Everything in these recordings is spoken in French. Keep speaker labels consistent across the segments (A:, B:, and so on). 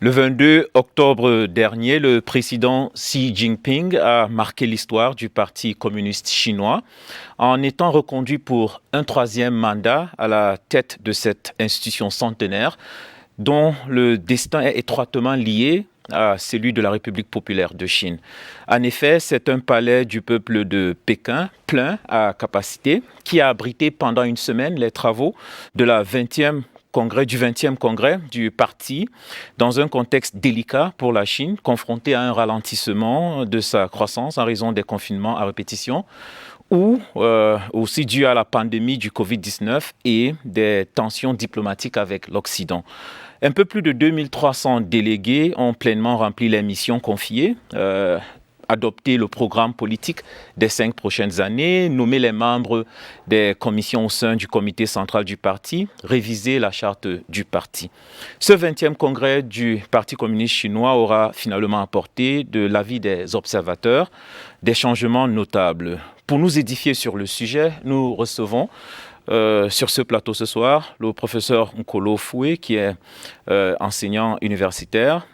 A: Le 22 octobre dernier, le président Xi Jinping a marqué l'histoire du Parti communiste chinois en étant reconduit pour un troisième mandat à la tête de cette institution centenaire dont le destin est étroitement lié à celui de la République populaire de Chine. En effet, c'est un palais du peuple de Pékin plein à capacité qui a abrité pendant une semaine les travaux de la 20e du 20e congrès du parti dans un contexte délicat pour la Chine, confrontée à un ralentissement de sa croissance en raison des confinements à répétition ou aussi dû à la pandémie du Covid-19 et des tensions diplomatiques avec l'Occident. Un peu plus de 2300 délégués ont pleinement rempli les missions confiées, adopter le programme politique des 5 prochaines années, nommer les membres des commissions au sein du comité central du parti, réviser la charte du parti. Ce 20e congrès du Parti communiste chinois aura finalement apporté, de l'avis des observateurs, des changements notables. Pour nous édifier sur le sujet, nous recevons sur ce plateau ce soir le professeur Nkolo Foué, qui est enseignant universitaire.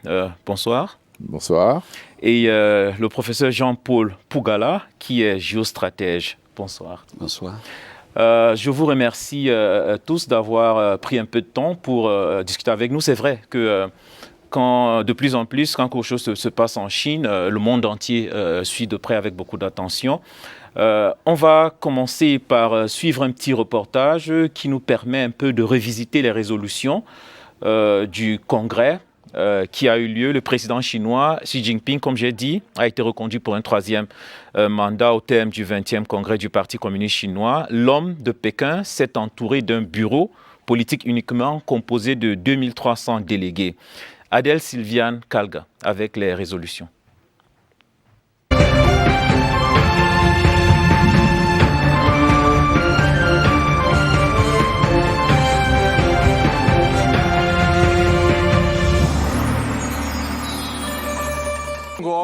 A: Bonsoir.
B: Bonsoir.
A: Et le professeur Jean-Paul Pougala, qui est géostratège. Bonsoir.
C: Bonsoir.
A: Je vous remercie tous d'avoir pris un peu de temps pour discuter avec nous. C'est vrai que quand de plus en plus, quand quelque chose se passe en Chine, le monde entier suit de près avec beaucoup d'attention. On va commencer par suivre un petit reportage qui nous permet un peu de revisiter les résolutions du Congrès qui a eu lieu. Le président chinois Xi Jinping, comme j'ai dit, a été reconduit pour un troisième mandat au terme du 20e congrès du Parti communiste chinois. L'homme de Pékin s'est entouré d'un bureau politique uniquement composé de 2300 délégués. Adèle Sylviane Kalga avec les résolutions.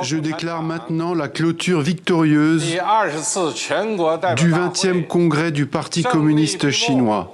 D: Je déclare maintenant la clôture victorieuse du 20e congrès du Parti communiste chinois.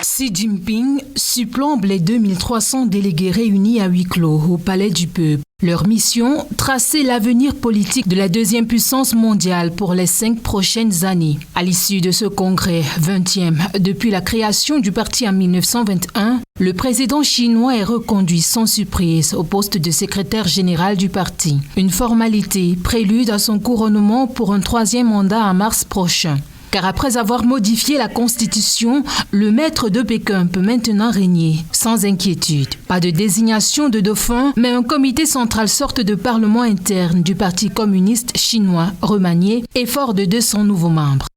E: Xi Jinping supplombe les 2300 délégués réunis à huis clos au Palais du Peuple. Leur mission, tracer l'avenir politique de la deuxième puissance mondiale pour les 5 prochaines années. À l'issue de ce congrès 20e, depuis la création du parti en 1921, le président chinois est reconduit sans surprise au poste de secrétaire général du parti. Une formalité prélude à son couronnement pour un troisième mandat en mars prochain. Car après avoir modifié la Constitution, le maître de Pékin peut maintenant régner sans inquiétude. Pas de désignation de dauphin, mais un comité central, sorte de parlement interne du Parti communiste chinois remanié et fort de 200 nouveaux membres.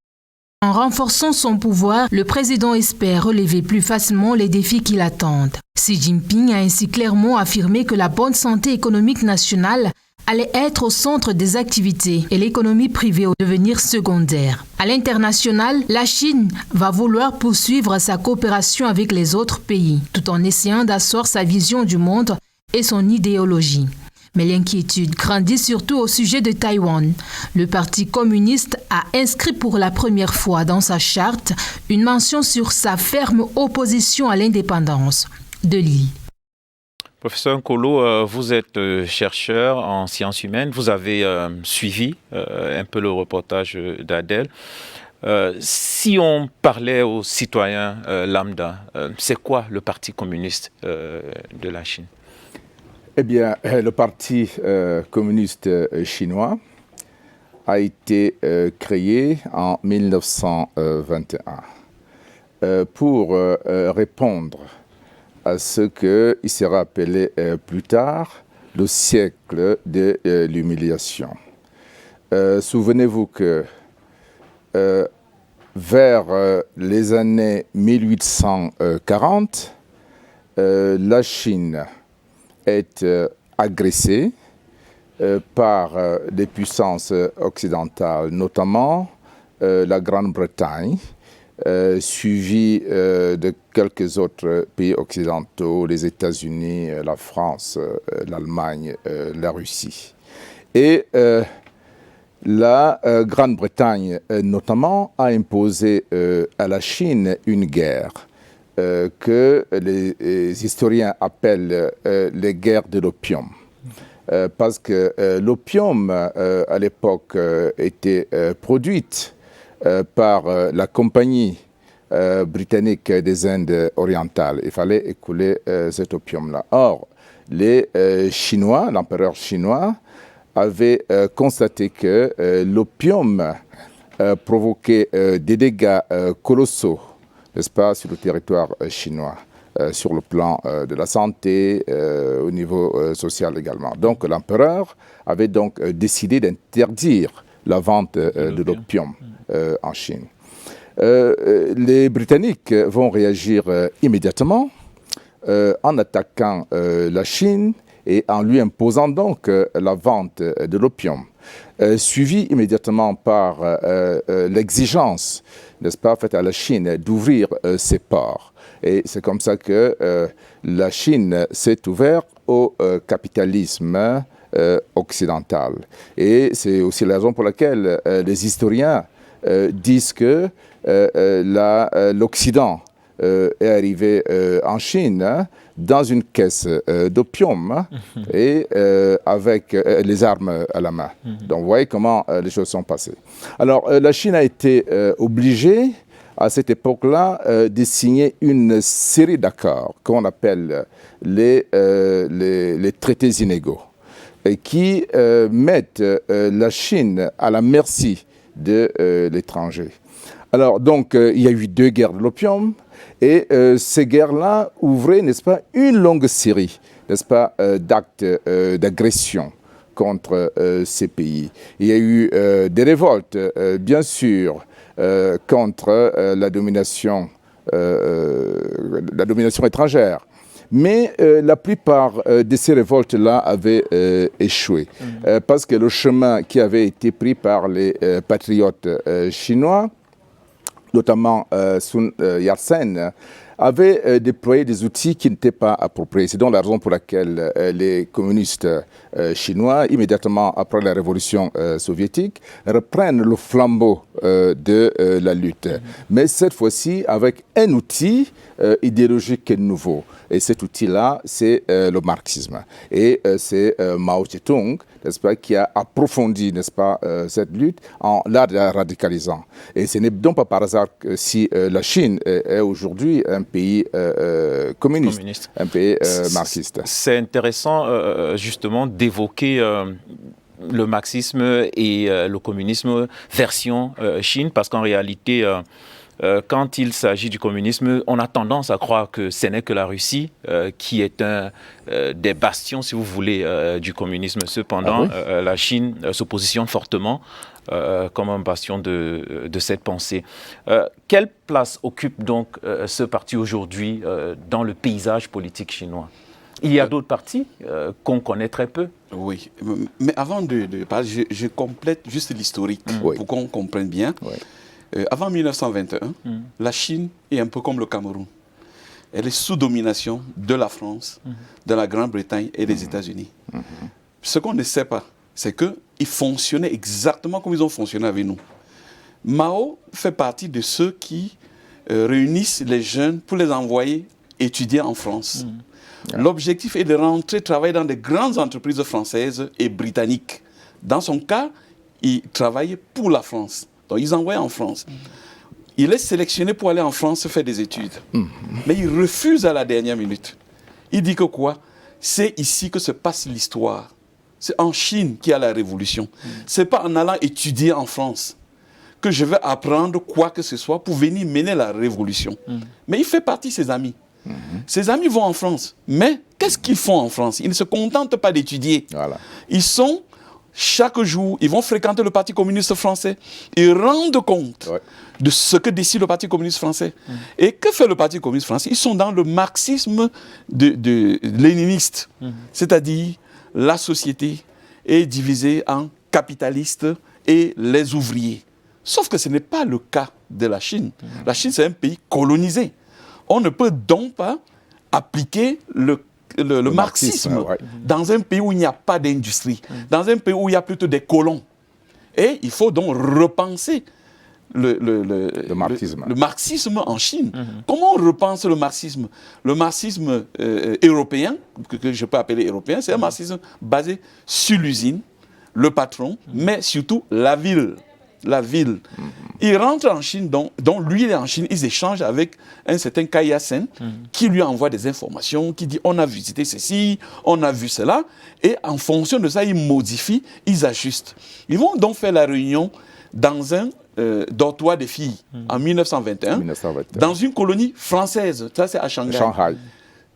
E: En renforçant son pouvoir, le président espère relever plus facilement les défis qui l'attendent. Xi Jinping a ainsi clairement affirmé que la bonne santé économique nationale allait être au centre des activités et l'économie privée au devenir secondaire. À l'international, la Chine va vouloir poursuivre sa coopération avec les autres pays, tout en essayant d'asseoir sa vision du monde et son idéologie. Mais l'inquiétude grandit surtout au sujet de Taïwan. Le Parti communiste a inscrit pour la première fois dans sa charte une mention sur sa ferme opposition à l'indépendance de l'île.
A: Professeur Nkolo, vous êtes chercheur en sciences humaines. Vous avez suivi un peu le reportage d'Adèle. Si on parlait aux citoyens lambda, c'est quoi le Parti communiste de la Chine?
B: Eh bien, le Parti communiste chinois a été créé en 1921 pour répondre à ce qu'il sera appelé plus tard le siècle de l'humiliation. Souvenez-vous que vers les années 1840, la Chine est agressée par des puissances occidentales, notamment la Grande-Bretagne, suivi de quelques autres pays occidentaux, les États-Unis, la France, l'Allemagne, la Russie. Et la Grande-Bretagne, notamment, a imposé à la Chine une guerre que les historiens appellent les guerres de l'opium. Parce que l'opium, à l'époque, était produite par la compagnie britannique des Indes orientales. Il fallait écouler cet opium-là. Or, les Chinois, l'empereur chinois, avait constaté que l'opium provoquait des dégâts colossaux, n'est-ce pas, sur le territoire chinois, sur le plan de la santé, au niveau social également. Donc l'empereur avait donc décidé d'interdire la vente de l'opium en Chine. Les Britanniques vont réagir immédiatement en attaquant la Chine et en lui imposant donc la vente de l'opium, suivi immédiatement par l'exigence, n'est-ce pas, faite à la Chine d'ouvrir ses ports. Et c'est comme ça que la Chine s'est ouverte au capitalisme occidental. Et c'est aussi la raison pour laquelle les historiens disent que l'Occident est arrivé en Chine dans une caisse d'opium et avec les armes à la main. Donc vous voyez comment les choses sont passées. Alors la Chine a été obligée à cette époque-là de signer une série d'accords qu'on appelle les traités inégaux et qui mettent la Chine à la merci de l'étranger. Alors donc il y a eu 2 guerres de l'opium. Et ces guerres-là ouvraient, n'est-ce pas, une longue série, n'est-ce pas, d'actes d'agression contre ces pays. Il y a eu des révoltes, bien sûr, contre la domination étrangère. Mais la plupart de ces révoltes-là avaient échoué. Parce que le chemin qui avait été pris par les patriotes chinois, notamment Sun Yat-sen, avait déployé des outils qui n'étaient pas appropriés. C'est donc la raison pour laquelle les communistes chinois, immédiatement après la révolution soviétique, reprennent le flambeau de la lutte. Mais cette fois-ci avec un outil idéologique nouveau. Et cet outil-là, c'est le marxisme. Et c'est Mao Tse-tung, n'est-ce pas, qui a approfondi, n'est-ce pas, cette lutte en la radicalisant. Et ce n'est donc pas par hasard que si la Chine est aujourd'hui un pays communiste, un pays marxiste.
A: C'est intéressant justement d'évoquer le marxisme et le communisme version Chine, parce qu'en réalité, quand il s'agit du communisme, on a tendance à croire que ce n'est que la Russie qui est un des bastions, si vous voulez, du communisme. Cependant, la Chine se positionne fortement comme un bastion de cette pensée. Quelle place occupe donc ce parti aujourd'hui dans le paysage politique chinois? Il y a d'autres partis qu'on connaît très peu.
C: Oui, mais avant de parler, je complète juste l'historique pour qu'on comprenne bien. Avant 1921, la Chine est un peu comme le Cameroun. Elle est sous domination de la France, de la Grande-Bretagne et des États-Unis. Ce qu'on ne sait pas, c'est qu'ils fonctionnaient exactement comme ils ont fonctionné avec nous. Mao fait partie de ceux qui réunissent les jeunes pour les envoyer étudier en France. L'objectif est de rentrer travailler dans des grandes entreprises françaises et britanniques. Dans son cas, il travaillait pour la France. Donc, ils envoient en France. Il est sélectionné pour aller en France faire des études. Mais il refuse à la dernière minute. Il dit que quoi? C'est ici que se passe l'histoire. C'est en Chine qu'il y a la révolution. Ce n'est pas en allant étudier en France que je vais apprendre quoi que ce soit pour venir mener la révolution. Mais il fait partie de ses amis. Ses amis vont en France. Mais qu'est-ce qu'ils font en France? Ils ne se contentent pas d'étudier. Voilà. Ils sont... Chaque jour, ils vont fréquenter le Parti communiste français et rendre compte de ce que décide le Parti communiste français. Et que fait le Parti communiste français? Ils sont dans le marxisme léniniste. C'est-à-dire, la société est divisée en capitalistes et les ouvriers. Sauf que ce n'est pas le cas de la Chine. La Chine, c'est un pays colonisé. On ne peut donc pas appliquer le marxisme dans un pays où il n'y a pas d'industrie, dans un pays où il y a plutôt des colons. Et il faut donc repenser
B: le marxisme.
C: Le marxisme en Chine. Comment on repense le marxisme? Le marxisme européen, que je peux appeler européen, c'est un marxisme basé sur l'usine, le patron, mais surtout la ville. La ville. Il rentre en Chine, donc lui il est en Chine, ils échangent avec un certain Kaya Sen qui lui envoie des informations, qui dit on a visité ceci, on a vu cela, et en fonction de ça, ils modifient, ils ajustent. Ils vont donc faire la réunion dans un dortoir des filles en 1921, dans une colonie française, ça c'est à Shanghai.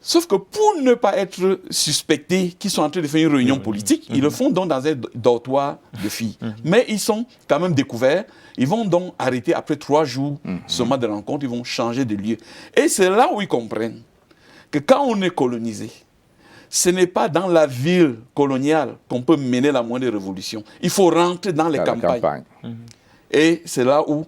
C: Sauf que pour ne pas être suspectés qu'ils sont en train de faire une réunion politique, ils le font donc dans un dortoir de filles. Mais ils sont quand même découverts. Ils vont donc arrêter après 3 jours seulement de rencontre, ils vont changer de lieu. Et c'est là où ils comprennent que quand on est colonisé, ce n'est pas dans la ville coloniale qu'on peut mener la moindre révolution. Il faut rentrer dans les campagnes. Et c'est là où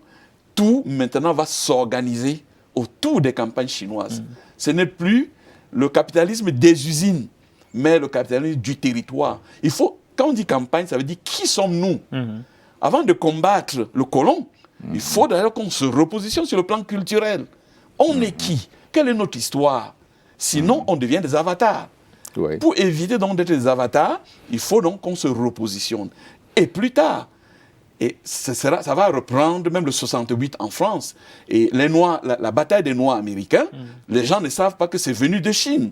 C: tout maintenant va s'organiser autour des campagnes chinoises. Ce n'est plus le capitalisme des usines, mais le capitalisme du territoire. Il faut, quand on dit campagne, ça veut dire qui sommes-nous? Avant de combattre le colon, il faut d'ailleurs qu'on se repositionne sur le plan culturel. On est qui? Quelle est notre histoire? Sinon, on devient des avatars. Pour éviter donc d'être des avatars, il faut donc qu'on se repositionne. Et plus tard, et ça va reprendre même le 68 en France. Et les Noirs, la bataille des Noirs américains, les gens ne savent pas que c'est venu de Chine.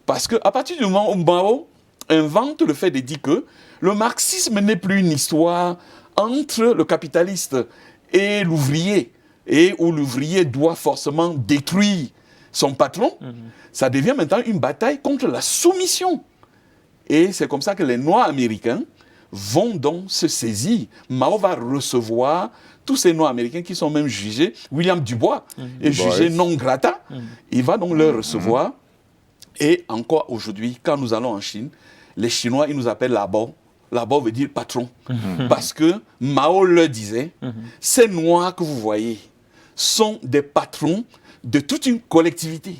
C: Parce qu'à partir du moment où Mao invente le fait de dire que le marxisme n'est plus une histoire entre le capitaliste et l'ouvrier, et où l'ouvrier doit forcément détruire son patron, ça devient maintenant une bataille contre la soumission. Et c'est comme ça que les Noirs américains vont donc se saisir. Mao va recevoir tous ces Noirs américains qui sont même jugés. William Dubois est jugé non grata. Il va donc les recevoir. Et encore aujourd'hui, quand nous allons en Chine, les Chinois, ils nous appellent Labo. Labo veut dire patron. Parce que Mao le disait, ces Noirs que vous voyez sont des patrons de toute une collectivité.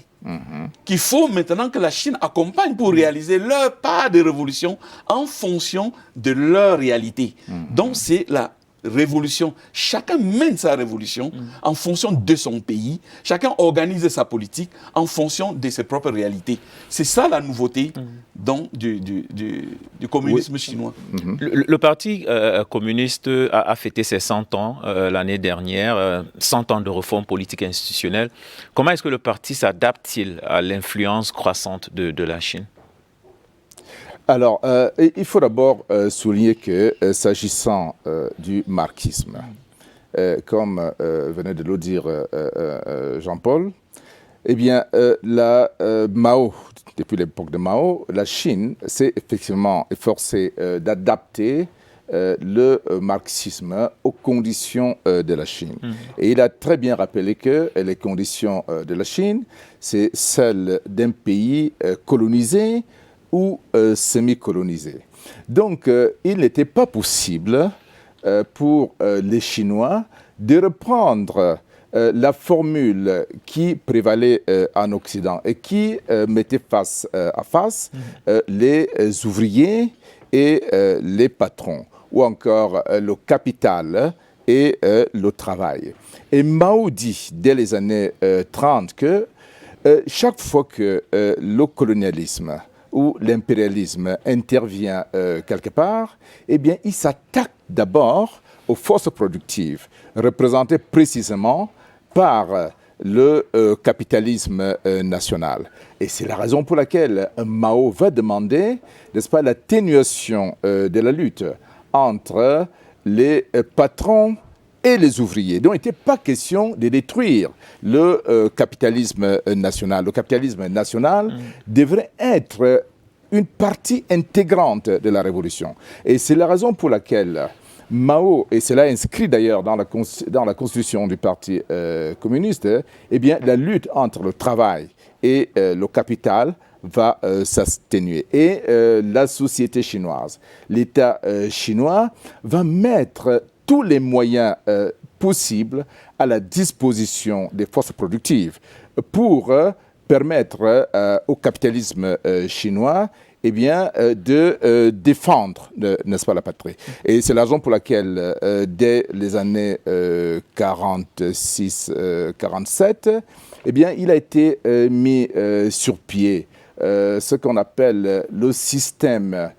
C: Qu'il faut maintenant que la Chine accompagne pour réaliser leur part de révolution en fonction de leur réalité. Donc c'est la révolution. Chacun mène sa révolution en fonction de son pays. Chacun organise sa politique en fonction de ses propres réalités. C'est ça la nouveauté donc, du communisme chinois.
A: Le Parti communiste a fêté ses 100 ans l'année dernière, 100 ans de réforme politique et institutionnelle. Comment est-ce que le parti s'adapte-t-il à l'influence croissante de la Chine ?
B: Alors, il faut d'abord souligner que s'agissant du marxisme, comme venait de le dire Jean-Paul, eh bien, Mao, depuis l'époque de Mao, la Chine s'est effectivement efforcée d'adapter le marxisme aux conditions de la Chine. Et il a très bien rappelé que les conditions de la Chine, c'est celles d'un pays colonisé ou semi-colonisé. Donc, il n'était pas possible pour les Chinois de reprendre la formule qui prévalait en Occident et qui mettait face à face les ouvriers et les patrons, ou encore le capital et le travail. Et Mao dit, dès les années 30, que chaque fois que le colonialisme où l'impérialisme intervient quelque part, eh bien, il s'attaque d'abord aux forces productives, représentées précisément par le capitalisme national. Et c'est la raison pour laquelle Mao va demander, n'est-ce pas, l'atténuation de la lutte entre les patrons et les ouvriers. Donc, il n'était pas question de détruire le capitalisme national. Le capitalisme national devrait être une partie intégrante de la révolution. Et c'est la raison pour laquelle Mao, et cela est inscrit d'ailleurs dans la constitution du Parti communiste, eh bien, la lutte entre le travail et le capital va s'atténuer. Et la société chinoise, l'État chinois va mettre tous les moyens possibles à la disposition des forces productives pour permettre au capitalisme chinois de défendre, n'est-ce pas, la patrie. Et c'est la raison pour laquelle, dès les années 46-47, il a été mis sur pied ce qu'on appelle le système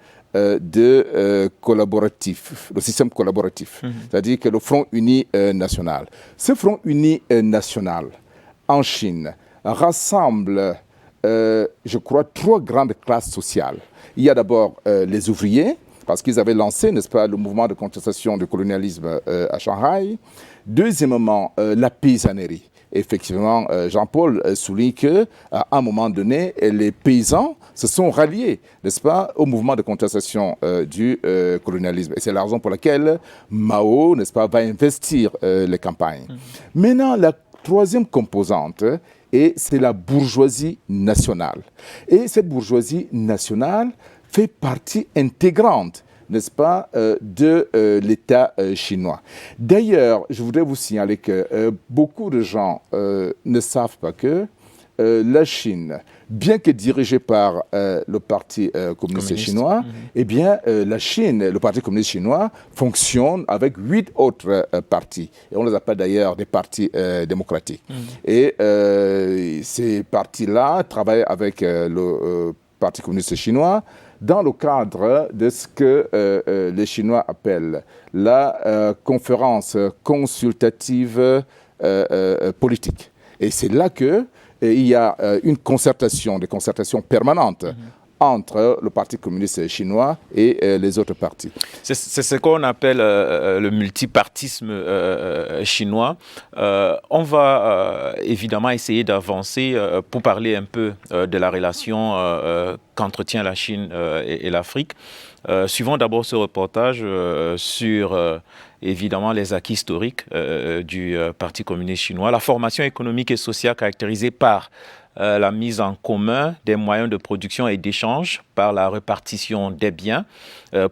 B: collaboratif, le système collaboratif, c'est-à-dire que le Front Uni National. Ce Front Uni National, en Chine, rassemble, je crois, 3 grandes classes sociales. Il y a d'abord les ouvriers, parce qu'ils avaient lancé, n'est-ce pas, le mouvement de contestation du colonialisme à Shanghai. Deuxièmement, la paysannerie. Effectivement, Jean-Paul souligne qu'à un moment donné, les paysans se sont ralliés, n'est-ce pas, au mouvement de contestation du colonialisme. Et c'est la raison pour laquelle Mao, n'est-ce pas, va investir les campagnes. Maintenant, la troisième composante, c'est la bourgeoisie nationale. Et cette bourgeoisie nationale fait partie intégrante, n'est-ce pas, de l'État chinois. D'ailleurs, je voudrais vous signaler que beaucoup de gens ne savent pas que la Chine, bien que dirigée par le Parti communiste chinois, la Chine, le Parti communiste chinois, fonctionne avec 8 autres partis. Et on les appelle d'ailleurs des partis démocratiques. Et ces partis-là travaillent avec le Parti communiste chinois dans le cadre de ce que les Chinois appellent la conférence consultative politique. Et c'est là qu'il y a une concertation, des concertations permanentes entre le Parti communiste chinois et les autres partis.
A: C'est ce qu'on appelle le multipartisme chinois. On va évidemment essayer d'avancer pour parler un peu de la relation qu'entretient la Chine et l'Afrique. Suivons d'abord ce reportage sur évidemment les acquis historiques du Parti communiste chinois, la formation économique et sociale caractérisée par la mise en commun des moyens de production et d'échange, par la répartition des biens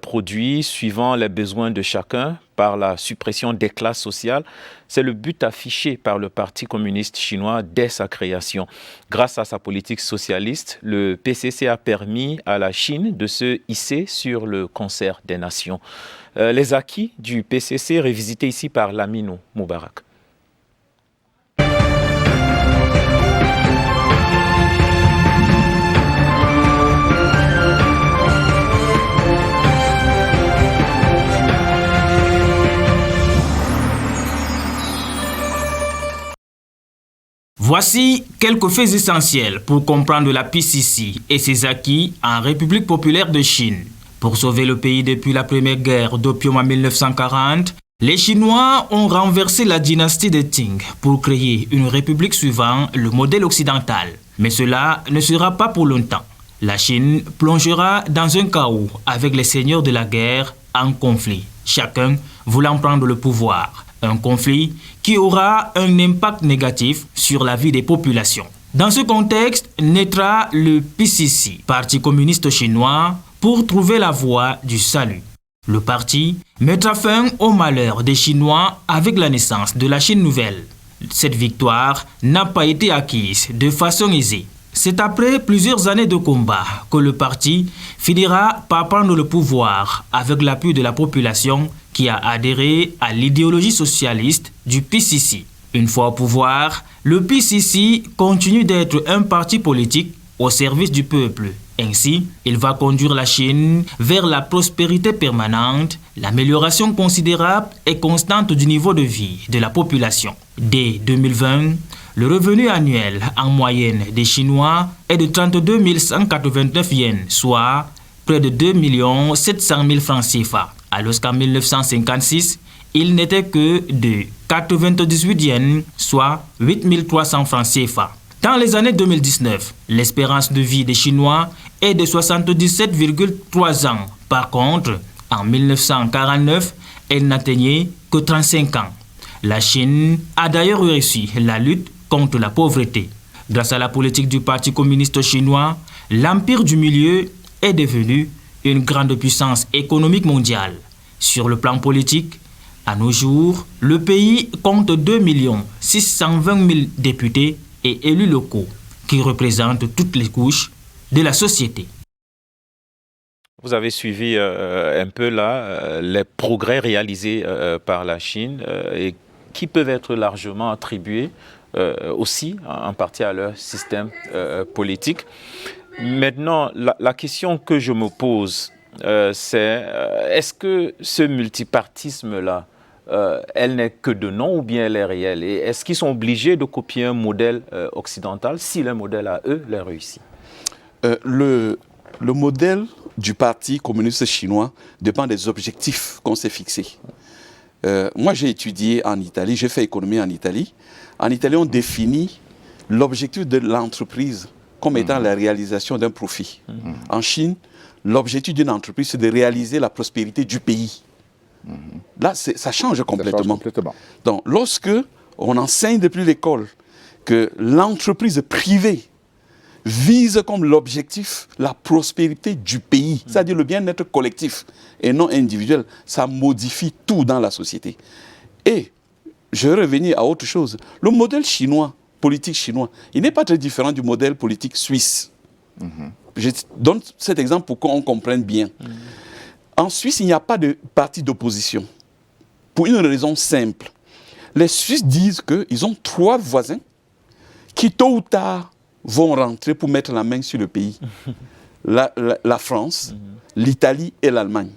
A: produits suivant les besoins de chacun, par la suppression des classes sociales. C'est le but affiché par le Parti communiste chinois dès sa création. Grâce à sa politique socialiste, le PCC a permis à la Chine de se hisser sur le concert des nations. Les acquis du PCC révisités ici par Lamine Moubarak.
F: Voici quelques faits essentiels pour comprendre la PCC et ses acquis en République populaire de Chine. Pour sauver le pays depuis la première guerre d'opium en 1940, les Chinois ont renversé la dynastie des Qing pour créer une république suivant le modèle occidental. Mais cela ne sera pas pour longtemps. La Chine plongera dans un chaos avec les seigneurs de la guerre en conflit, chacun voulant prendre le pouvoir. Un conflit qui aura un impact négatif sur la vie des populations. Dans ce contexte, naîtra le PCC, Parti communiste chinois, pour trouver la voie du salut. Le parti mettra fin au malheur des Chinois avec la naissance de la Chine nouvelle. Cette victoire n'a pas été acquise de façon aisée. C'est après plusieurs années de combat que le parti finira par prendre le pouvoir avec l'appui de la population qui a adhéré à l'idéologie socialiste du PCC. Une fois au pouvoir, le PCC continue d'être un parti politique au service du peuple. Ainsi, il va conduire la Chine vers la prospérité permanente, l'amélioration considérable et constante du niveau de vie de la population. Dès 2020, le revenu annuel en moyenne des Chinois est de 32 189 yens, soit près de 2 700 000 francs CFA. Alors qu'en 1956, il n'était que de 98 yens, soit 8 300 francs CFA. Dans les années 2019, l'espérance de vie des Chinois est de 77,3 ans. Par contre, en 1949, elle n'atteignait que 35 ans. La Chine a d'ailleurs réussi la lutte contre la pauvreté. Grâce à la politique du Parti communiste chinois, l'Empire du Milieu est devenu une grande puissance économique mondiale. Sur le plan politique, à nos jours, le pays compte 2 620 000 députés et élus locaux qui représentent toutes les couches de la société.
A: Vous avez suivi un peu là les progrès réalisés par la Chine et qui peuvent être largement attribués aussi en partie à leur système politique. Maintenant, la question que je me pose, c'est est-ce que ce multipartisme-là, elle n'est que de nom ou bien elle est réelle? Et est-ce qu'ils sont obligés de copier un modèle occidental si le modèle à eux les réussit?
C: Le modèle du Parti communiste chinois dépend des objectifs qu'on s'est fixés. Moi, j'ai étudié en Italie, j'ai fait économie en Italie. En Italie, on définit l'objectif de l'entreprise comme étant la réalisation d'un profit. En Chine, l'objectif d'une entreprise, c'est de réaliser la prospérité du pays. Là, ça change complètement. Donc, lorsque on enseigne depuis l'école que l'entreprise privée vise comme l'objectif la prospérité du pays, c'est-à-dire le bien-être collectif et non individuel, ça modifie tout dans la société. Et je vais revenir à autre chose. Le modèle chinois, politique chinois, il n'est pas très différent du modèle politique suisse. Je donne cet exemple pour qu'on comprenne bien. En Suisse, il n'y a pas de parti d'opposition. Pour une raison simple. Les Suisses disent qu'ils ont 3 voisins qui, tôt ou tard, vont rentrer pour mettre la main sur le pays. La France, l'Italie et l'Allemagne.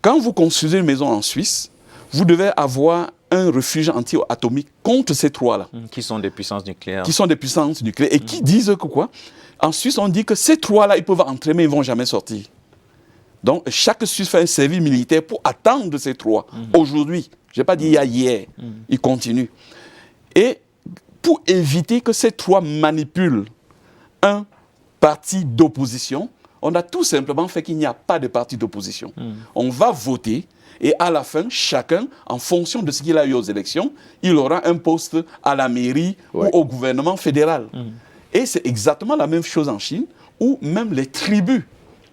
C: Quand vous construisez une maison en Suisse, vous devez avoir un refuge anti-atomique contre ces 3-là.
A: Qui sont des puissances nucléaires.
C: Qui sont des puissances nucléaires. Et qui disent que quoi? En Suisse, on dit que ces 3-là, ils peuvent entrer, mais ils ne vont jamais sortir. Donc, chaque Suisse fait un service militaire pour attendre ces 3. Aujourd'hui, je n'ai pas dit hier, ils continuent. Et pour éviter que ces 3 manipulent un parti d'opposition, on a tout simplement fait qu'il n'y a pas de parti d'opposition. On va voter et à la fin, chacun, en fonction de ce qu'il a eu aux élections, il aura un poste à la mairie ou au gouvernement fédéral. Et c'est exactement la même chose en Chine, où même les tribus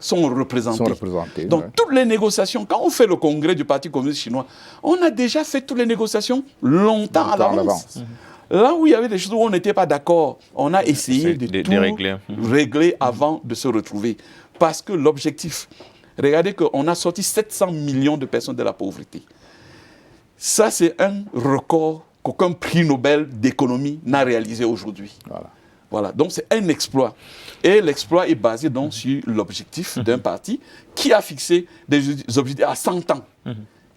C: sont représentées. Donc toutes les négociations, quand on fait le congrès du Parti communiste chinois, on a déjà fait toutes les négociations longtemps à l'avance. Là où il y avait des choses où on n'était pas d'accord, on a essayé de tout régler avant de se retrouver. Parce que l'objectif, regardez qu'on a sorti 700 millions de personnes de la pauvreté. Ça, c'est un record qu'aucun prix Nobel d'économie n'a réalisé aujourd'hui. Voilà. Donc c'est un exploit. Et l'exploit est basé donc sur l'objectif d'un parti qui a fixé des objectifs à 100 ans.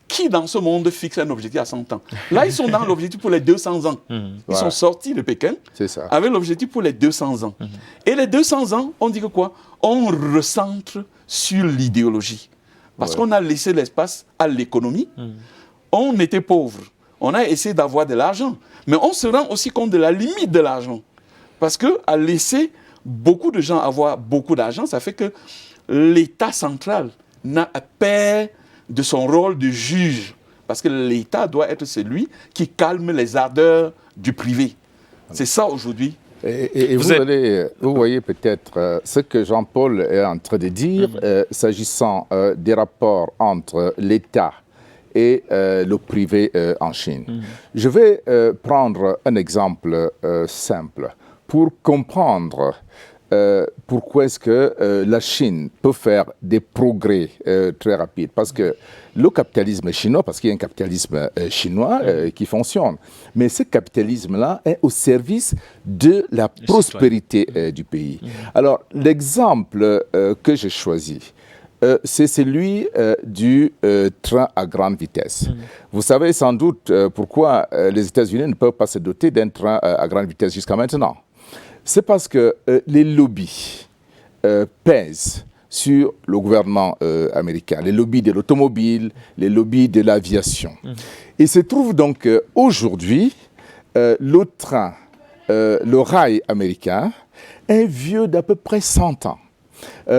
C: Qui dans ce monde fixe un objectif à 100 ans? Là, ils sont dans l'objectif pour les 200 ans. Ils sont sortis de Pékin avec l'objectif pour les 200 ans. Et les 200 ans, on dit que quoi? On recentre sur l'idéologie. Parce qu'on a laissé l'espace à l'économie. On était pauvres. On a essayé d'avoir de l'argent. Mais on se rend aussi compte de la limite de l'argent. Parce qu'à laisser beaucoup de gens avoir beaucoup d'argent, ça fait que l'État central perd de son rôle de juge. Parce que l'État doit être celui qui calme les ardeurs du privé. C'est ça aujourd'hui.
B: Et vous voyez peut-être ce que Jean-Paul est en train de dire s'agissant des rapports entre l'État et le privé en Chine. Je vais prendre un exemple simple pour comprendre pourquoi est-ce que la Chine peut faire des progrès très rapides. Parce que le capitalisme chinois, parce qu'il y a un capitalisme chinois qui fonctionne, mais ce capitalisme-là est au service de la prospérité du pays. Alors, l'exemple que j'ai choisi, c'est celui du train à grande vitesse. Vous savez sans doute pourquoi les États-Unis ne peuvent pas se doter d'un train à grande vitesse jusqu'à maintenant. C'est parce que les lobbies pèsent sur le gouvernement américain, les lobbies de l'automobile, les lobbies de l'aviation. Il se trouve donc qu'aujourd'hui, le train, le rail américain, est vieux d'à peu près 100 ans.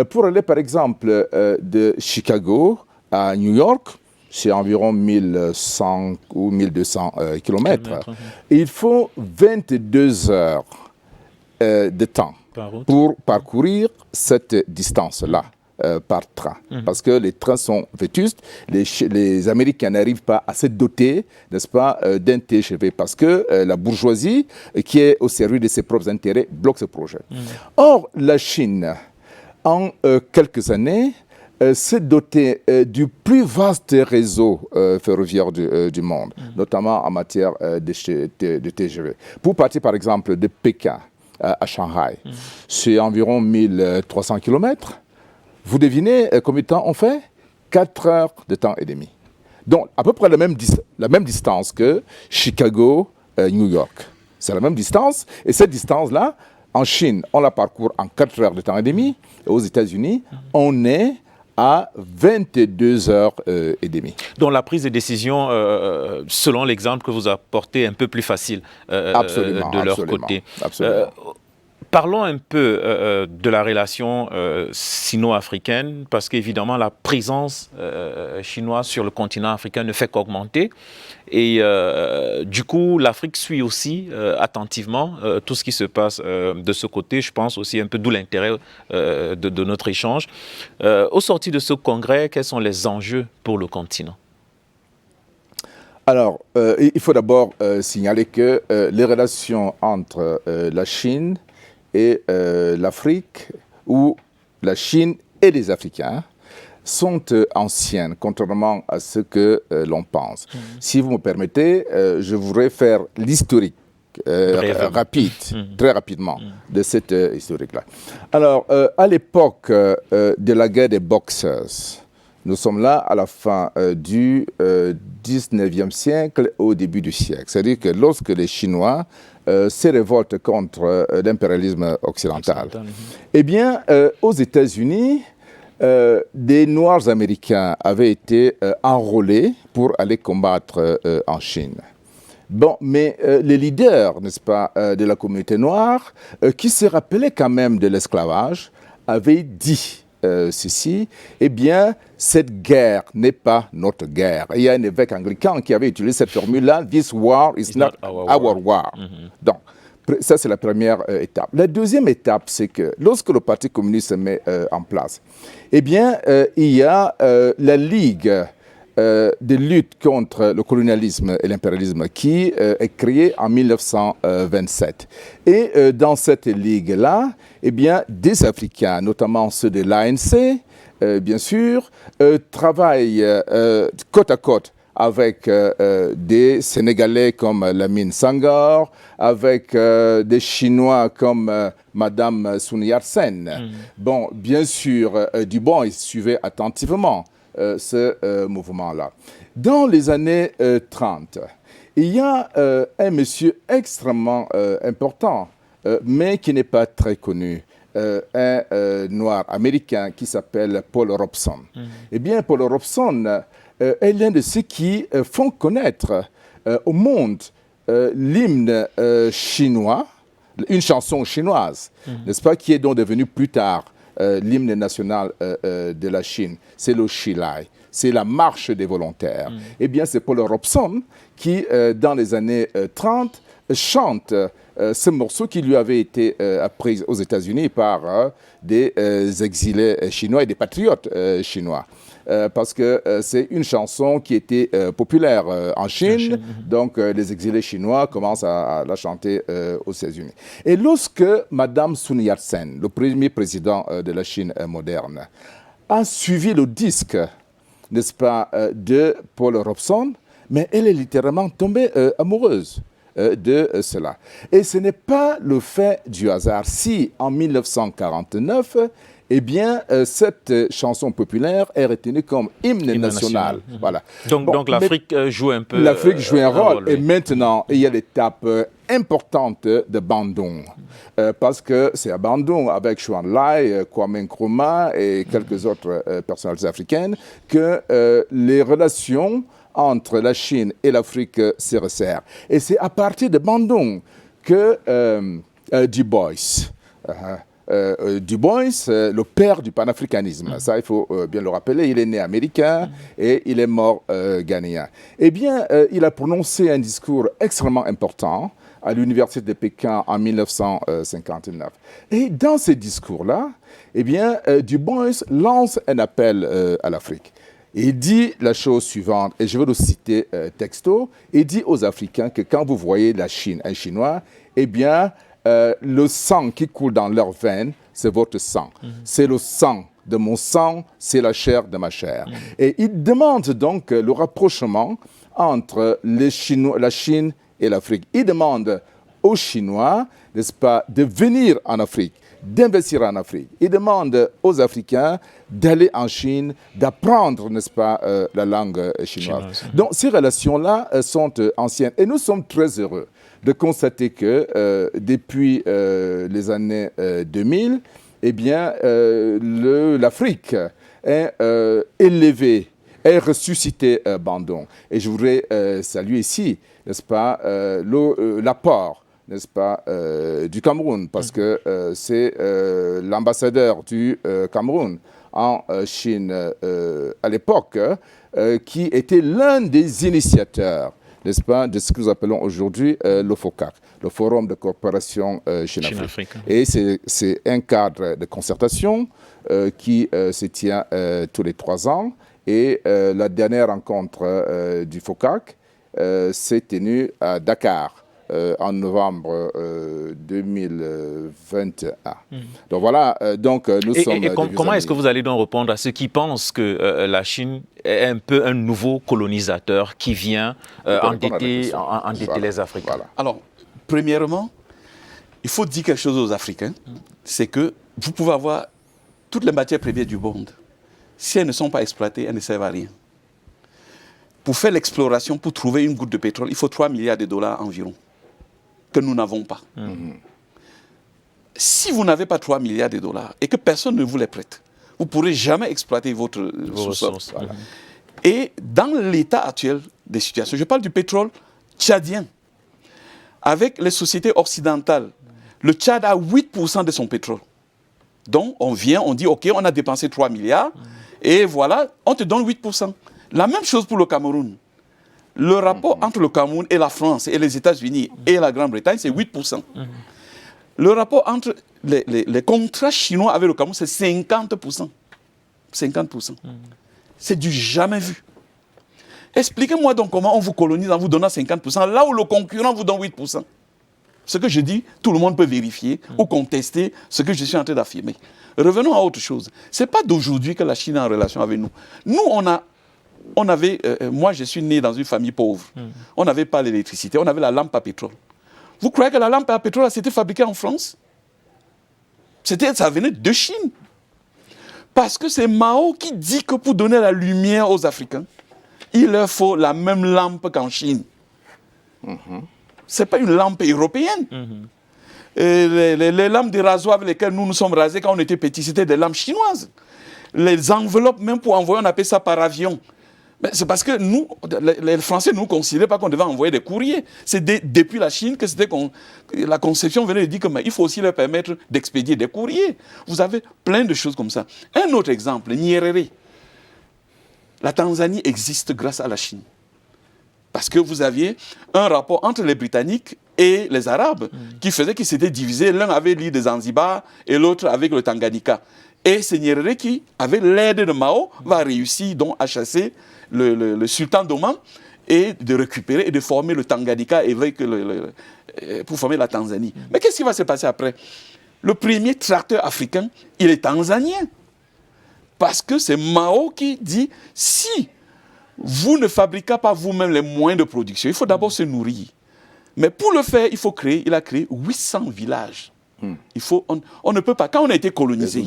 B: Pour aller par exemple de Chicago à New York, c'est environ 1100 ou 1200 kilomètres. Il faut 22 heures de temps pour parcourir cette distance-là par train. Parce que les trains sont vétustes, les Américains n'arrivent pas à se doter, n'est-ce pas, d'un TGV parce que la bourgeoisie, qui est au service de ses propres intérêts, bloque ce projet. Or, la Chine, en quelques années, s'est doté du plus vaste réseau ferroviaire du monde, notamment en matière de TGV. Pour partir par exemple de Pékin à Shanghai, c'est environ 1300 km. Vous devinez combien de temps on fait? 4 heures de temps et demi. Donc à peu près la même distance que Chicago-New York. C'est la même distance, et cette distance-là, en Chine, on la parcourt en 4 heures de temps et demi, et aux États-Unis, on est à 22 heures et demie.
A: Donc la prise de décision, selon l'exemple que vous apportez, est un peu plus facile de leur côté.
B: Absolument.
A: Parlons un peu de la relation sino-africaine, parce qu'évidemment, la présence chinoise sur le continent africain ne fait qu'augmenter. Et du coup, l'Afrique suit aussi attentivement tout ce qui se passe de ce côté. Je pense aussi un peu d'où l'intérêt de notre échange. Au sortir de ce congrès, quels sont les enjeux pour le continent?
B: Alors, il faut d'abord signaler que les relations entre la Chine et l'Afrique, ou la Chine et les Africains, sont anciennes, contrairement à ce que l'on pense. Si vous me permettez, je voudrais faire l'historique rapide, très rapidement, de cette historique-là. Alors, à l'époque de la guerre des Boxers, nous sommes là à la fin du 19e siècle, au début du siècle. C'est-à-dire que lorsque les Chinois se révoltent contre l'impérialisme occidental, eh bien, aux États-Unis, des Noirs américains avaient été enrôlés pour aller combattre en Chine. Bon, mais les leaders, n'est-ce pas, de la communauté noire, qui se rappelaient quand même de l'esclavage, avaient dit ceci: eh bien, cette guerre n'est pas notre guerre. Il y a un évêque anglican qui avait utilisé cette formule-là: This war is not our war. Donc, ça, c'est la première étape. La deuxième étape, c'est que lorsque le Parti communiste se met en place, eh bien, il y a la Ligue de lutte contre le colonialisme et l'impérialisme qui est créée en 1927. Et dans cette ligue-là, eh bien, des Africains, notamment ceux de l'ANC, bien sûr, travaillent côte à côte avec des Sénégalais comme Lamine Senghor, avec des Chinois comme Madame Sun Yat-sen. Bon, bien sûr, Dubois suivait attentivement ce mouvement-là. Dans les années 30, il y a un monsieur extrêmement important, mais qui n'est pas très connu, un noir américain qui s'appelle Paul Robeson. Eh bien, Paul Robeson est l'un de ceux qui font connaître au monde l'hymne chinois, une chanson chinoise, n'est-ce pas, qui est donc devenue plus tard l'hymne national de la Chine. C'est le Shilai, c'est la marche des volontaires. Eh bien, c'est Paul Robeson qui, dans les années 30, chante ce morceau qui lui avait été appris aux États-Unis par des exilés chinois et des patriotes chinois. Parce que c'est une chanson qui était populaire en Chine, donc les exilés chinois commencent à la chanter aux États-Unis. Et lorsque Madame Sun Yat-sen, le premier président de la Chine moderne, a suivi le disque, n'est-ce pas, de Paul Robeson, mais elle est littéralement tombée amoureuse de cela. Et ce n'est pas le fait du hasard si, en 1949, eh bien, cette chanson populaire est retenue comme hymne national. Voilà.
A: Donc l'Afrique joue un peu...
B: L'Afrique joue un rôle. Et maintenant, il y a l'étape importante de Bandung. Parce que c'est à Bandung, avec Chou En-lai, Kwame Nkrumah et quelques autres personnalités africaines, que les relations entre la Chine et l'Afrique se resserrent. Et c'est à partir de Bandung que Du Bois... Du Bois, le père du panafricanisme, ça il faut bien le rappeler, il est né américain et il est mort ghanéen. Eh bien, il a prononcé un discours extrêmement important à l'université de Pékin en 1959. Et dans ce discours-là, eh bien, Du Bois lance un appel à l'Afrique. Il dit la chose suivante, et je vais le citer texto, il dit aux Africains que quand vous voyez la Chine, un Chinois, eh bien, le sang qui coule dans leurs veines, c'est votre sang. C'est le sang de mon sang, c'est la chair de ma chair. Et il demande donc le rapprochement entre la Chine et l'Afrique. Il demande aux Chinois, n'est-ce pas, de venir en Afrique, d'investir en Afrique. Il demande aux Africains d'aller en Chine, d'apprendre, n'est-ce pas, la langue chinoise. Donc ces relations-là sont anciennes et nous sommes très heureux de constater que depuis les années 2000, eh bien, l'Afrique est élevée, est ressuscitée Bandung. Et je voudrais saluer ici, n'est-ce pas, l'apport, n'est-ce pas, du Cameroun, parce que c'est l'ambassadeur du Cameroun en Chine à l'époque qui était l'un des initiateurs, n'est-ce pas, de ce que nous appelons aujourd'hui le FOCAC, le Forum de coopération Chine-Afrique. Et c'est un cadre de concertation qui se tient tous les 3 ans. Et la dernière rencontre du FOCAC s'est tenue à Dakar en novembre 2021. Donc voilà, donc nous sommes...
A: Et comment est-ce que vous allez donc répondre à ceux qui pensent que la Chine est un peu un nouveau colonisateur qui vient endetter les Africains?
B: Voilà.
C: Alors, premièrement, il faut dire quelque chose aux Africains, c'est que vous pouvez avoir toutes les matières premières du monde. Si elles ne sont pas exploitées, elles ne servent à rien. Pour faire l'exploration, pour trouver une goutte de pétrole, il faut 3 milliards de dollars environ, que nous n'avons pas. Si vous n'avez pas 3 milliards de dollars et que personne ne vous les prête, vous ne pourrez jamais exploiter vos ressources. Voilà. Et dans l'état actuel des situations, je parle du pétrole tchadien. Avec les sociétés occidentales, le Tchad a 8% de son pétrole. Donc on vient, on dit, OK, on a dépensé 3 milliards, et voilà, on te donne 8%. La même chose pour le Cameroun. Le rapport entre le Cameroun et la France et les États-Unis et la Grande-Bretagne, c'est 8%. Le rapport entre les contrats chinois avec le Cameroun, c'est 50%. 50%. C'est du jamais vu. Expliquez-moi donc comment on vous colonise en vous donnant 50%, là où le concurrent vous donne 8%. Ce que je dis, tout le monde peut vérifier ou contester ce que je suis en train d'affirmer. Revenons à autre chose. Ce n'est pas d'aujourd'hui que la Chine est en relation avec nous. Nous, on avait, moi je suis né dans une famille pauvre. On n'avait pas l'électricité, on avait la lampe à pétrole. Vous croyez que la lampe à pétrole a été fabriquée en France? Ça venait de Chine. Parce que c'est Mao qui dit que pour donner la lumière aux Africains, il leur faut la même lampe qu'en Chine. Ce n'est pas une lampe européenne. Les lampes de rasoir avec lesquelles nous nous sommes rasés quand on était petits, c'était des lampes chinoises. Les enveloppes, même pour envoyer, on appelle ça par avion. C'est parce que nous, les Français, ne nous considéraient pas qu'on devait envoyer des courriers. C'est depuis la Chine que la conception venait de dire qu'il faut aussi leur permettre d'expédier des courriers. Vous avez plein de choses comme ça. Un autre exemple, Nyerere. La Tanzanie existe grâce à la Chine. Parce que vous aviez un rapport entre les Britanniques et les Arabes qui faisait qu'ils s'étaient divisés. L'un avait l'île de Zanzibar et l'autre avec le Tanganyika. Et c'est Nyerere qui, avec l'aide de Mao, va réussir donc à chasser le sultan d'Oman et de récupérer et de former le Tanganyika pour former la Tanzanie. Mais qu'est-ce qui va se passer après? Le premier tracteur africain, il est tanzanien. Parce que c'est Mao qui dit, si vous ne fabriquez pas vous-même les moyens de production, il faut d'abord se nourrir. Mais pour le faire, il a créé 800 villages. On ne peut pas, quand on a été colonisé,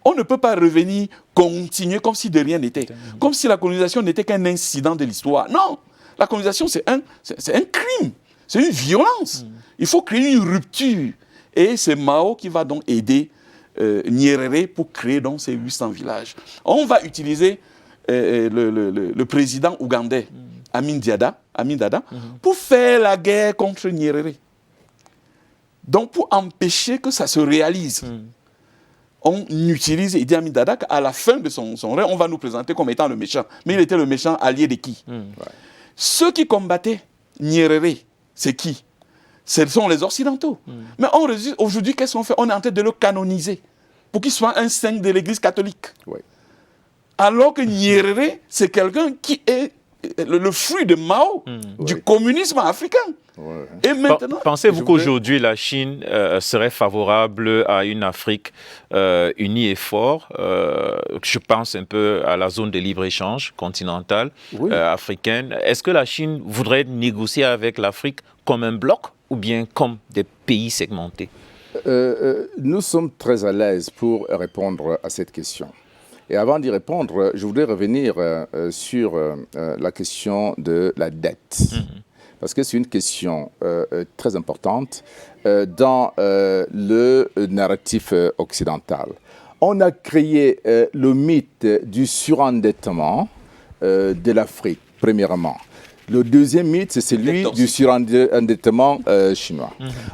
C: on ne peut pas revenir, continuer comme si de rien n'était. Comme si la colonisation n'était qu'un incident de l'histoire. Non, la colonisation c'est un crime, c'est une violence. Il faut créer une rupture. Et c'est Mao qui va donc aider Nyerere pour créer donc ces 800 villages. On va utiliser le président ougandais, Amin Dada, pour faire la guerre contre Nyerere. Donc, pour empêcher que ça se réalise, on utilise Idi Amin Dada. À la fin de son règne, on va nous présenter comme étant le méchant. Mais il était le méchant allié de qui? Ceux qui combattaient Nyerere, c'est qui? Ce sont les Occidentaux. Mais aujourd'hui, qu'est-ce qu'on fait? On est en train de le canoniser pour qu'il soit un saint de l'Église catholique. Alors que Nyerere, c'est quelqu'un qui est le fruit de Mao, du communisme africain. Et maintenant,
A: pensez-vous qu'aujourd'hui la Chine serait favorable à une Afrique unie et forte? Je pense un peu à la zone de libre-échange continentale africaine. Est-ce que la Chine voudrait négocier avec l'Afrique comme un bloc ou bien comme des pays segmentés?
B: Nous sommes très à l'aise pour répondre à cette question. Et avant d'y répondre, je voudrais revenir sur la question de la dette. Parce que c'est une question très importante dans le narratif occidental. On a créé le mythe du surendettement de l'Afrique, premièrement. Le deuxième mythe, c'est celui du surendettement chinois.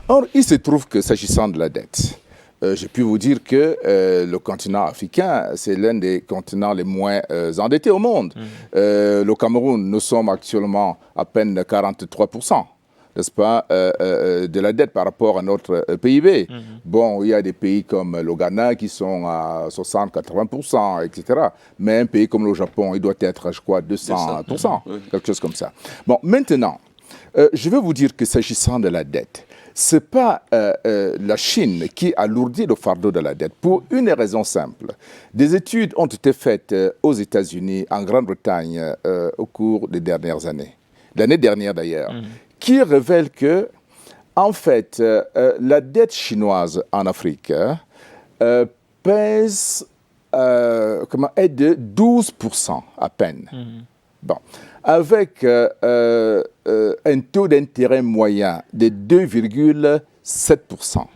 B: Or, il se trouve que s'agissant de la dette, j'ai pu vous dire que le continent africain, c'est l'un des continents les moins endettés au monde. Le Cameroun, nous sommes actuellement à peine 43%, n'est-ce pas, de la dette par rapport à notre PIB. Bon, il y a des pays comme le Ghana qui sont à 60-80%, etc. Mais un pays comme le Japon, il doit être, je crois, 200%, quelque chose comme ça. Bon, maintenant, je veux vous dire que s'agissant de la dette, ce n'est pas la Chine qui alourdit le fardeau de la dette, pour une raison simple. Des études ont été faites aux États-Unis, en Grande-Bretagne, au cours des dernières années, l'année dernière d'ailleurs, qui révèlent que, en fait, la dette chinoise en Afrique pèse est de 12% à peine. Bon. Avec un taux d'intérêt moyen de 2,7%.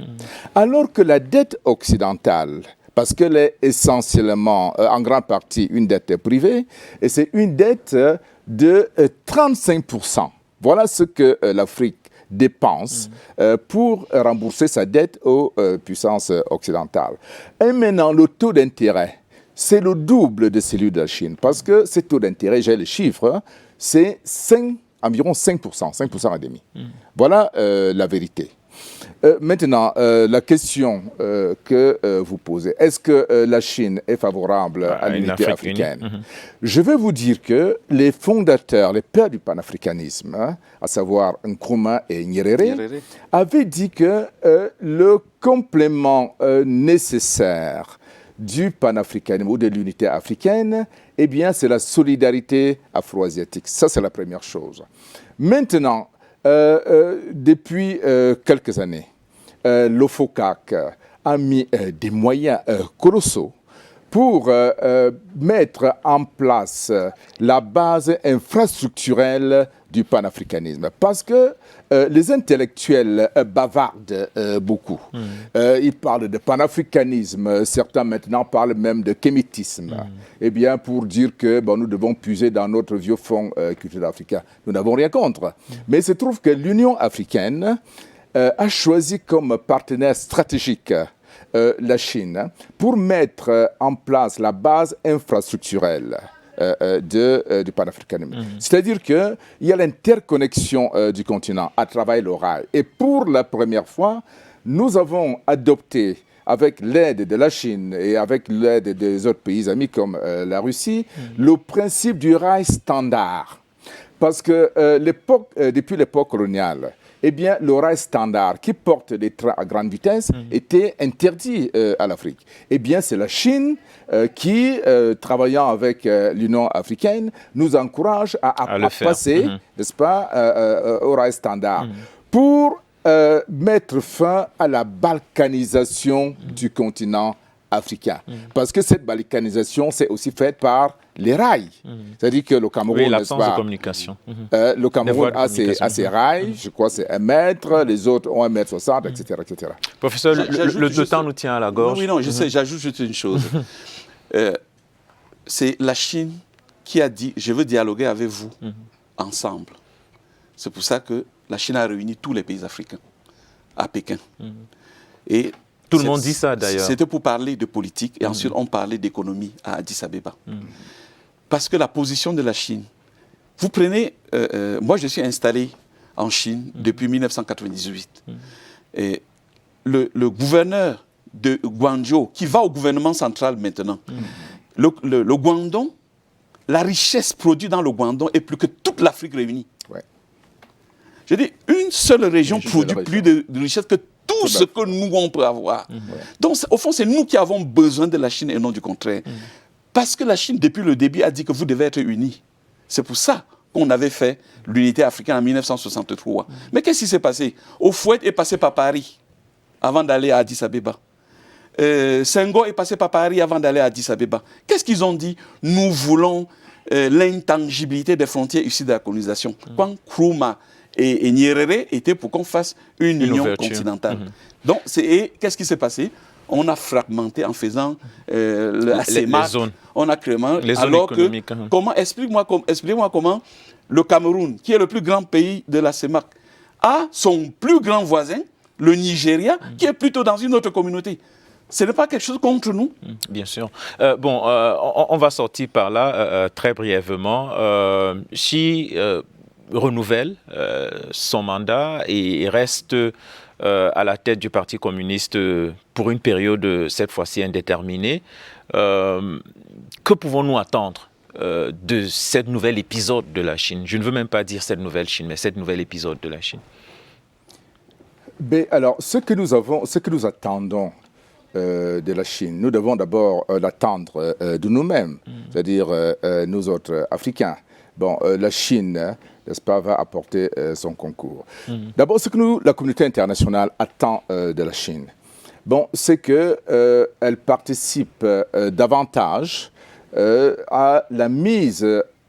B: Alors que la dette occidentale, parce qu'elle est essentiellement, en grande partie, une dette privée, et c'est une dette de 35%. Voilà ce que l'Afrique dépense pour rembourser sa dette aux puissances occidentales. Et maintenant, le taux d'intérêt, c'est le double de celui de la Chine, parce que ce taux d'intérêt, j'ai les chiffres, c'est environ 5%, 5% et demi. Voilà la vérité. Maintenant, la question que vous posez, est-ce que la Chine est favorable à l'unité africaine? Je vais vous dire que les fondateurs, les pères du panafricanisme, à savoir Nkrumah et Nyerere, avaient dit que le complément nécessaire du panafricanisme ou de l'unité africaine, eh bien, c'est la solidarité afro-asiatique. Ça, c'est la première chose. Maintenant, depuis quelques années, l'OFOCAC a mis des moyens colossaux pour mettre en place la base infrastructurelle du panafricanisme. Parce que les intellectuels bavardent beaucoup. Ils parlent de panafricanisme, certains maintenant parlent même de kémétisme. Eh bien, pour dire que nous devons puiser dans notre vieux fonds culturel africain. Nous n'avons rien contre. Mais il se trouve que l'Union africaine a choisi comme partenaire stratégique la Chine pour mettre en place la base infrastructurelle du panafricanisme. C'est-à-dire qu'il y a l'interconnexion du continent à travers le rail. Et pour la première fois, nous avons adopté, avec l'aide de la Chine et avec l'aide des autres pays amis comme la Russie, le principe du rail standard. Parce que depuis l'époque coloniale, eh bien, le rail standard qui porte des trains à grande vitesse était interdit à l'Afrique. Eh bien, c'est la Chine qui, travaillant avec l'Union africaine, nous encourage à passer, n'est-ce pas, au rail standard pour mettre fin à la balkanisation du continent africain. Parce que cette balkanisation, c'est aussi faite par les rails. C'est-à-dire que le Cameroun,
A: l'absence de communication.
B: Le Cameroun a ses rails, je crois que c'est 1 mètre, les autres ont 1,60 m, etc., etc.
A: Professeur, le temps nous tient à la gorge.
C: Oui, non, je sais, j'ajoute juste une chose. C'est la Chine qui a dit « je veux dialoguer avec vous ensemble ». C'est pour ça que la Chine a réuni tous les pays africains à Pékin. Et
A: tout le monde dit ça d'ailleurs.
C: C'était pour parler de politique et ensuite on parlait d'économie à Addis Abeba. Parce que la position de la Chine, vous prenez, moi je suis installé en Chine depuis 1998. Et le gouverneur de Guangzhou, qui va au gouvernement central maintenant, le Guangdong la richesse produite dans le Guangdong est plus que toute l'Afrique réunie.
B: Ouais.
C: Je dis, une seule région produit plus de richesse que tout ce que nous, on peut avoir. Donc, au fond, c'est nous qui avons besoin de la Chine et non du contraire. Parce que la Chine, depuis le début, a dit que vous devez être unis. C'est pour ça qu'on avait fait l'unité africaine en 1963. Mais qu'est-ce qui s'est passé? Houphouët est passé par Paris avant d'aller à Addis Abeba. Senghor est passé par Paris avant d'aller à Addis Abeba. Qu'est-ce qu'ils ont dit? Nous voulons l'intangibilité des frontières issues de la colonisation. Quand Nkrumah et Nyerere étaient pour qu'on fasse une union continentale. Donc, qu'est-ce qui s'est passé? On a fragmenté en faisant la CEMAC. On a créé les zones économiques. Explique-moi comment le Cameroun, qui est le plus grand pays de la CEMAC, a son plus grand voisin, le Nigeria, qui est plutôt dans une autre communauté. Ce n'est pas quelque chose contre nous.
A: Bien sûr. On va sortir par là très brièvement. Xi renouvelle son mandat et reste à la tête du Parti communiste pour une période, cette fois-ci indéterminée. Que pouvons-nous attendre de cet nouvel épisode de la Chine? Je ne veux même pas dire cette nouvelle Chine, mais cet nouvel épisode de la Chine.
B: Mais alors, ce que nous attendons de la Chine, nous devons d'abord l'attendre de nous-mêmes, c'est-à-dire nous autres Africains. Bon, la Chine, n'est-ce pas, va apporter son concours. D'abord, ce que la communauté internationale attend de la Chine, bon, c'est qu'elle participe davantage à la mise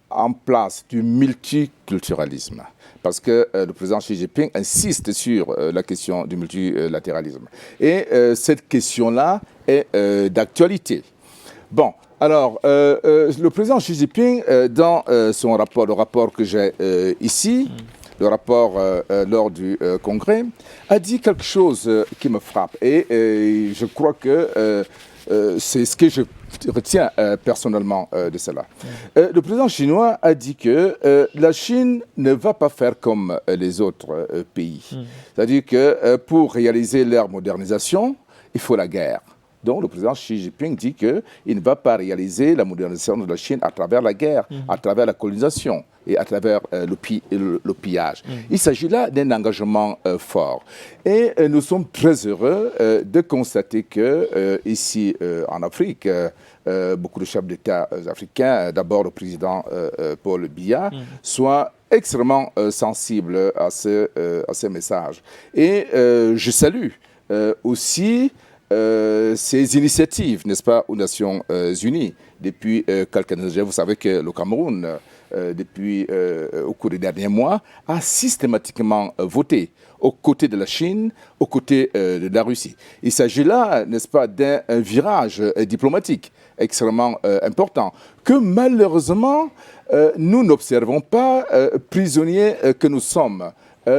B: en place du multiculturalisme. Parce que le président Xi Jinping insiste sur la question du multilatéralisme. Et cette question-là est d'actualité. Bon, alors, le président Xi Jinping, dans son rapport, le rapport que j'ai ici, le rapport lors du congrès, a dit quelque chose qui me frappe. Et je crois que c'est ce que je retiens personnellement de cela. Le président chinois a dit que la Chine ne va pas faire comme les autres pays. C'est-à-dire que pour réaliser leur modernisation, il faut la guerre. Donc le président Xi Jinping dit qu'il ne va pas réaliser la modernisation de la Chine à travers la guerre, à travers la colonisation et à travers le pillage. Il s'agit là d'un engagement fort. Et nous sommes très heureux de constater que ici en Afrique, beaucoup de chefs d'État africains, d'abord le président Paul Biya, soient extrêmement sensibles à ces messages. Et je salue aussi ces initiatives, n'est-ce pas, aux Nations Unies. Depuis quelques années, vous savez que le Cameroun, au cours des derniers mois, a systématiquement voté aux côtés de la Chine, aux côtés de la Russie. Il s'agit là, n'est-ce pas, d'un virage diplomatique extrêmement important, que malheureusement, nous n'observons pas, prisonniers que nous sommes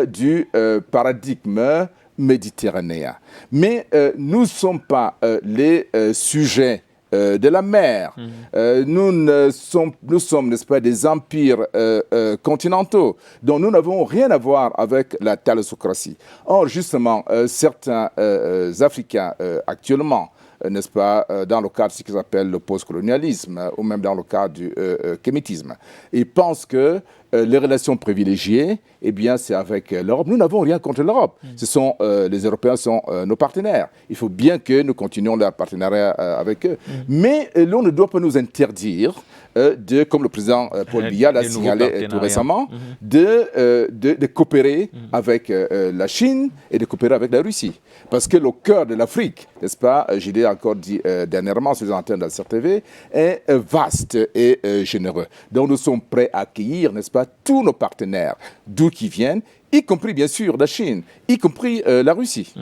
B: du paradigme méditerranéen. Mais nous ne sommes pas les sujets de la mer. Nous sommes, n'est-ce pas, des empires continentaux dont nous n'avons rien à voir avec la thalassocratie. Or, justement, certains Africains actuellement, n'est-ce pas, dans le cadre de ce qu'ils appellent le postcolonialisme ou même dans le cadre du kémétisme, ils pensent que les relations privilégiées, eh bien, c'est avec l'Europe. Nous n'avons rien contre l'Europe. Les Européens sont nos partenaires. Il faut bien que nous continuions leur partenariat avec eux. Mais l'on ne doit pas nous interdire comme le président Paul Biya l'a signalé tout récemment, de coopérer avec la Chine et de coopérer avec la Russie. Parce que le cœur de l'Afrique, n'est-ce pas, je l'ai encore dit dernièrement sur les antennes de la CRTV, est vaste et généreux. Donc nous sommes prêts à accueillir, n'est-ce pas, tous nos partenaires, d'où qu'ils viennent, y compris bien sûr la Chine, y compris la Russie.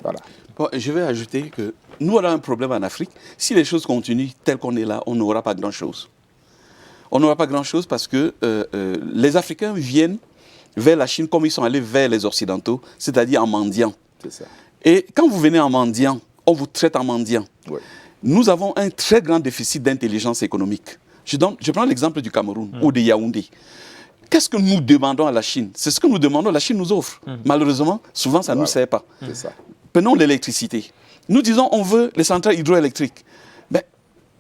B: Voilà.
C: Bon, je vais ajouter que nous avons un problème en Afrique. Si les choses continuent telles qu'on est là, on n'aura pas grand-chose. On n'aura pas grand-chose parce que les Africains viennent vers la Chine comme ils sont allés vers les Occidentaux, c'est-à-dire en mendiant.
B: C'est ça.
C: Et quand vous venez en mendiant, on vous traite en mendiant. Ouais. Nous avons un très grand déficit d'intelligence économique. Je prends l'exemple du Cameroun ou de Yaoundé. Qu'est-ce que nous demandons à la Chine? C'est ce que nous demandons, la Chine nous offre. Malheureusement, souvent, ça ne nous sert pas.
B: C'est ça.
C: Prenons l'électricité. Nous disons on veut les centrales hydroélectriques. Mais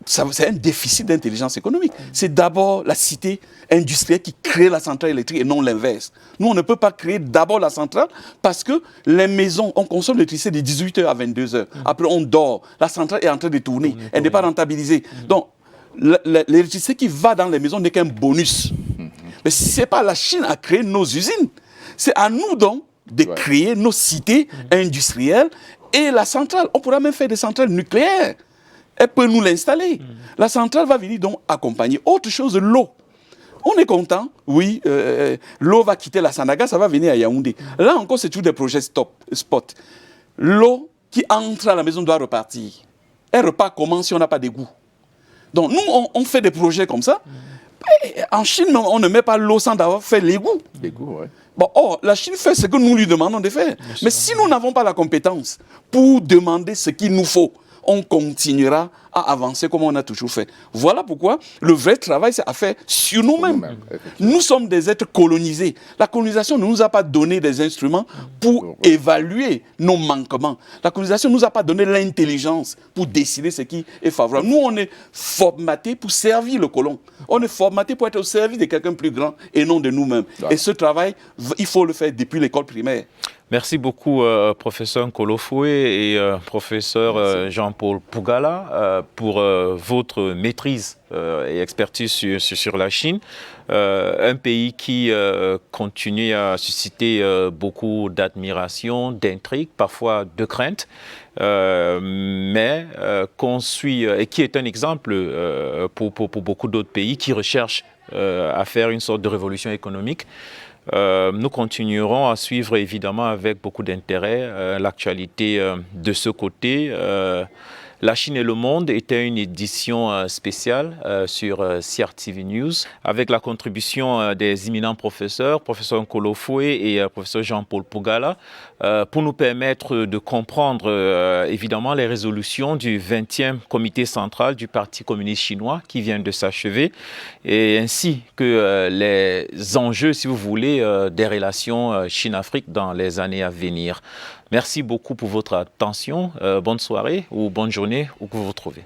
C: c'est un déficit d'intelligence économique. C'est d'abord la cité industrielle qui crée la centrale électrique et non l'inverse. Nous, on ne peut pas créer d'abord la centrale parce que les maisons, on consomme l'électricité de 18h à 22h. Après, on dort. La centrale est en train de tourner. Elle n'est pas rentabilisée. Donc, l'électricité qui va dans les maisons n'est qu'un bonus. Mais ce n'est pas la Chine à créer nos usines. C'est à nous donc de créer nos cités industrielles et la centrale. On pourra même faire des centrales nucléaires. Elle peut nous l'installer. La centrale va venir donc accompagner. Autre chose, l'eau. On est content, oui, l'eau va quitter la Sanaga, ça va venir à Yaoundé. Là encore, c'est toujours des projets spot. L'eau qui entre à la maison doit repartir. Elle repart comment si on n'a pas d'égout? Donc nous, on fait des projets comme ça. Et en Chine, on ne met pas l'eau sans avoir fait l'égout. Bon, la Chine fait ce que nous lui demandons de faire. Mais si nous n'avons pas la compétence pour demander ce qu'il nous faut, on continuera à avancer comme on a toujours fait. Voilà pourquoi le vrai travail, c'est à faire sur nous-mêmes. Nous sommes des êtres colonisés. La colonisation ne nous a pas donné des instruments pour évaluer nos manquements. La colonisation ne nous a pas donné l'intelligence pour décider ce qui est favorable. Nous, on est formatés pour servir le colon. On est formatés pour être au service de quelqu'un plus grand et non de nous-mêmes. Et ce travail, il faut le faire depuis l'école primaire.
A: Merci beaucoup, professeur Nkolo Foué et professeur Jean-Paul Pougala, pour votre maîtrise et expertise sur la Chine. Un pays qui continue à susciter beaucoup d'admiration, d'intrigue, parfois de crainte, mais qu'on suit et qui est un exemple pour beaucoup d'autres pays qui recherchent à faire une sorte de révolution économique. Nous continuerons à suivre évidemment avec beaucoup d'intérêt l'actualité de ce côté. La Chine et le monde était une édition spéciale sur CRTV News avec la contribution des éminents professeurs, professeur Nkolo Foué et professeur Jean-Paul Pougala, pour nous permettre de comprendre évidemment les résolutions du 20e comité central du Parti communiste chinois qui vient de s'achever, et ainsi que les enjeux, si vous voulez, des relations Chine-Afrique dans les années à venir. Merci beaucoup pour votre attention. Bonne soirée ou bonne journée où que vous vous trouvez.